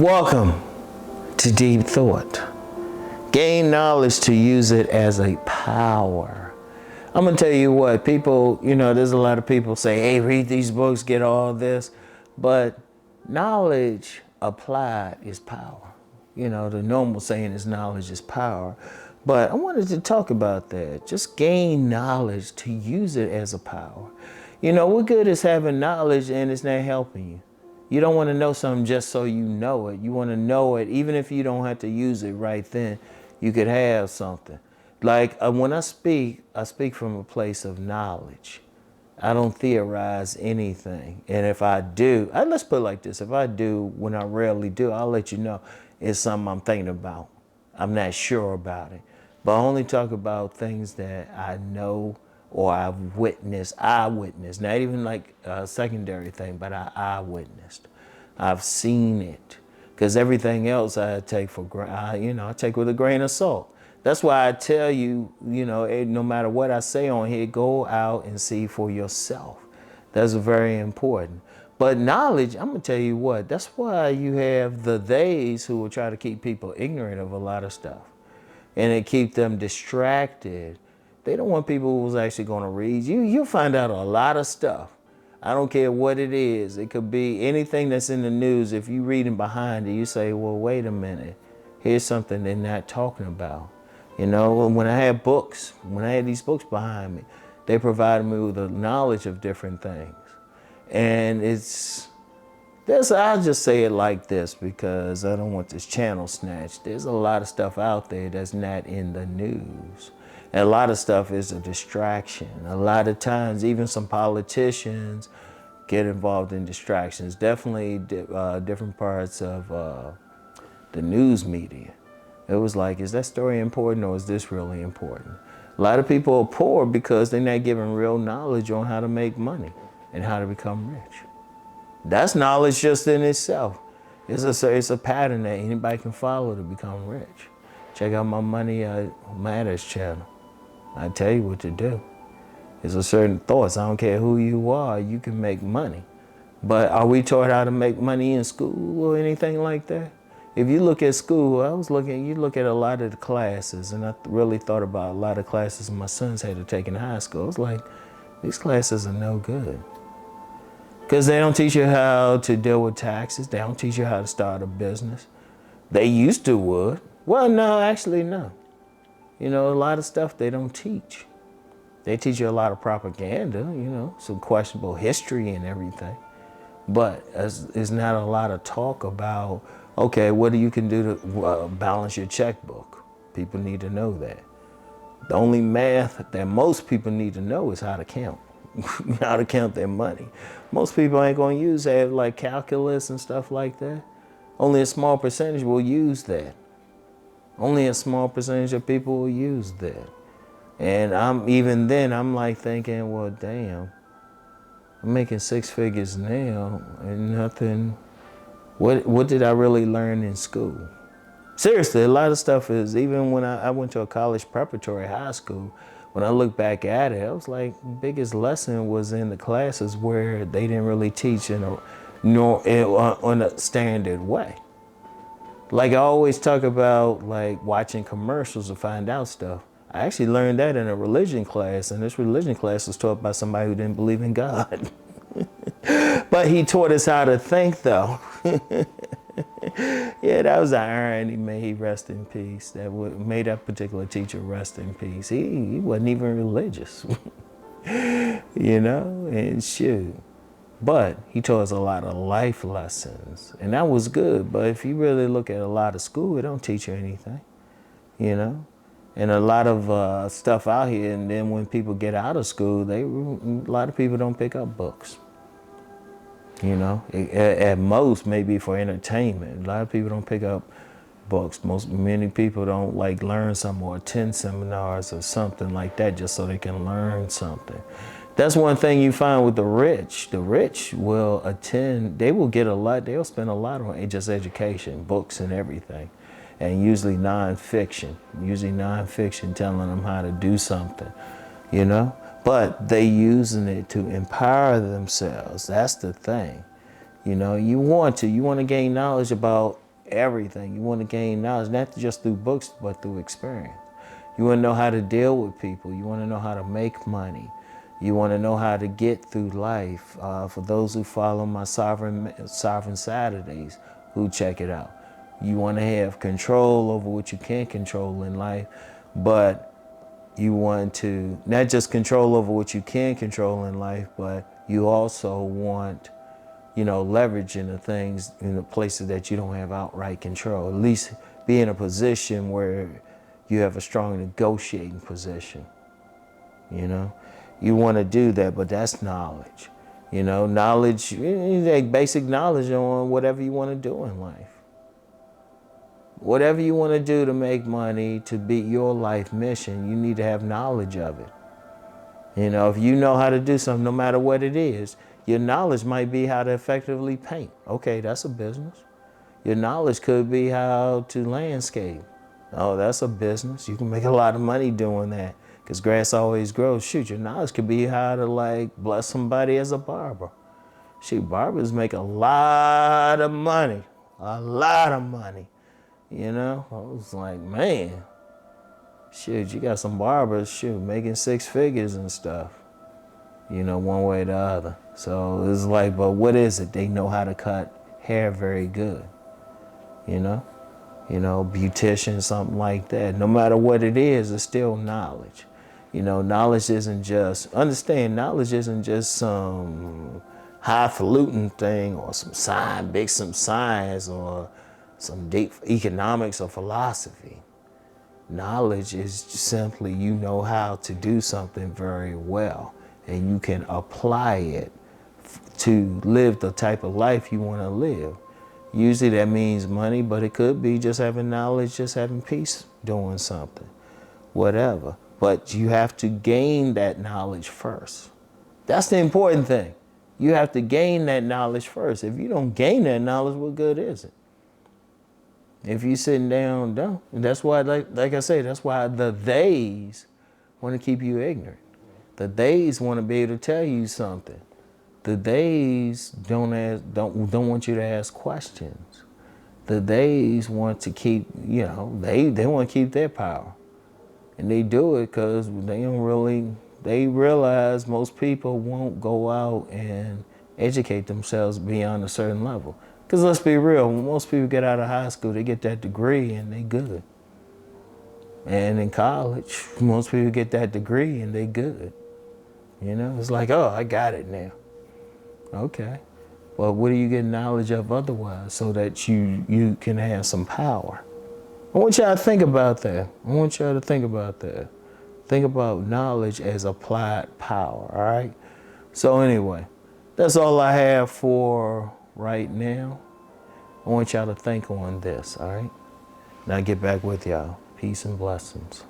Welcome to Deep Thought. Gain knowledge to use it as a power. I'm gonna tell you what, people, there's a lot of people say, hey, read these books, get all this, but knowledge applied is power. The normal saying is knowledge is power, but I wanted to talk about that. Just gain knowledge to use it as a power. What good is having knowledge and it's not helping you? You don't want to know something just so you know it. You want to know it, even if you don't have to use it right then, you could have something. Like when I speak from a place of knowledge. I don't theorize anything. And if I do, let's put it like this. If I do, when I rarely do, I'll let you know it's something I'm thinking about. I'm not sure about it. But I only talk about things that I know or I've witnessed, not even like a secondary thing, but I witnessed. I've seen it. Because everything else I take for granted, I take with a grain of salt. That's why I tell you, no matter what I say on here, go out and see for yourself. That's very important. But knowledge, I'm going to tell you what, that's why you have the theys who will try to keep people ignorant of a lot of stuff. And it keep them distracted. They don't want people who's actually going to read. You'll find out a lot of stuff. I don't care what it is. It could be anything that's in the news. If you reading behind it, you say, well, wait a minute. Here's something they're not talking about. When I had books, when I had these books behind me, they provided me with the knowledge of different things. And I'll just say it like this because I don't want this channel snatched. There's a lot of stuff out there that's not in the news. And a lot of stuff is a distraction. A lot of times, even some politicians get involved in distractions. Definitely different parts of the news media. It was like, is that story important or is this really important? A lot of people are poor because they're not given real knowledge on how to make money and how to become rich. That's knowledge just in itself. It's a pattern that anybody can follow to become rich. Check out my Money Matters channel. I tell you what to do. There's a certain thoughts. I don't care who you are, you can make money. But are we taught how to make money in school or anything like that? If you look at school, you look at a lot of the classes, and I really thought about a lot of classes my sons had to take in high school. It's like, these classes are no good. Because they don't teach you how to deal with taxes. They don't teach you how to start a business. They used to would. Well, no, actually, no. A lot of stuff they don't teach. They teach you a lot of propaganda, some questionable history and everything. But there's not a lot of talk about, okay, what you can do to balance your checkbook. People need to know that. The only math that most people need to know is how to count. How to count their money. Most people ain't going to have like calculus and stuff like that. Only a small percentage will use that. Only a small percentage of people will use that. And I'm like thinking, well, damn, I'm making six figures now and nothing. What did I really learn in school? Seriously, a lot of stuff is, even when I went to a college preparatory high school, when I look back at it, I was like, the biggest lesson was in the classes where they didn't really teach on a standard way. Like I always talk about like watching commercials to find out stuff. I actually learned that in a religion class, and this religion class was taught by somebody who didn't believe in God. But he taught us how to think though. Yeah, that was the irony. May he rest in peace. That made that particular teacher rest in peace. He wasn't even religious, and shoot. But he taught us a lot of life lessons, and that was good. But if you really look at a lot of school, it don't teach you anything, and a lot of stuff out here. And then when people get out of school, a lot of people don't pick up books. At most maybe for entertainment. A lot of people don't pick up books. Many people don't like learn something or attend seminars or something like that just so they can learn something. That's one thing you find with the rich. The rich will attend, they will get a lot, they'll spend a lot on just education, books and everything. And usually nonfiction telling them how to do something, But they using it to empower themselves. That's the thing. You want to gain knowledge about everything. You want to gain knowledge, not just through books, but through experience. You want to know how to deal with people. You want to know how to make money. You want to know how to get through life. For those who follow my Sovereign Saturdays, who check it out. You want to have control over what you can't control in life, but you want to not just control over what you can control in life, but you also want, leverage in the things, in the places that you don't have outright control. At least be in a position where you have a strong negotiating position. You want to do that, but that's knowledge. Knowledge, like basic knowledge on whatever you want to do in life. Whatever you want to do to make money, to beat your life mission, you need to have knowledge of it. If you know how to do something, no matter what it is, your knowledge might be how to effectively paint. Okay, that's a business. Your knowledge could be how to landscape. Oh, that's a business. You can make a lot of money doing that because grass always grows. Shoot, your knowledge could be how to bless somebody as a barber. Shoot, barbers make a lot of money. A lot of money. I was like, man, shoot, you got some barbers, making 6 figures and stuff, one way or the other. So it's like, but what is it? They know how to cut hair very good, beautician, something like that. No matter what it is, it's still knowledge. Knowledge isn't just some highfalutin thing or some science or some deep economics or philosophy. Knowledge is simply how to do something very well, and you can apply it to live the type of life you want to live. Usually that means money, but it could be just having knowledge, just having peace doing something, whatever. But you have to gain that knowledge first. That's the important thing. You have to gain that knowledge first. If you don't gain that knowledge, what good is it? If you're sitting down, don't. And that's why, like I say, that's why the theys want to keep you ignorant. The theys want to be able to tell you something. The theys don't want you to ask questions. The theys want to keep, they want to keep their power. And they do it because they realize most people won't go out and educate themselves beyond a certain level. Because let's be real, when most people get out of high school, they get that degree and they good. And in college, most people get that degree and they good. It's like, oh, I got it now. Okay. Well, what do you get knowledge of otherwise so that you can have some power? I want y'all to think about that. Think about knowledge as applied power, all right? So anyway, that's all I have for right now. I want y'all to think on this, all right? Now get back with y'all. Peace and blessings.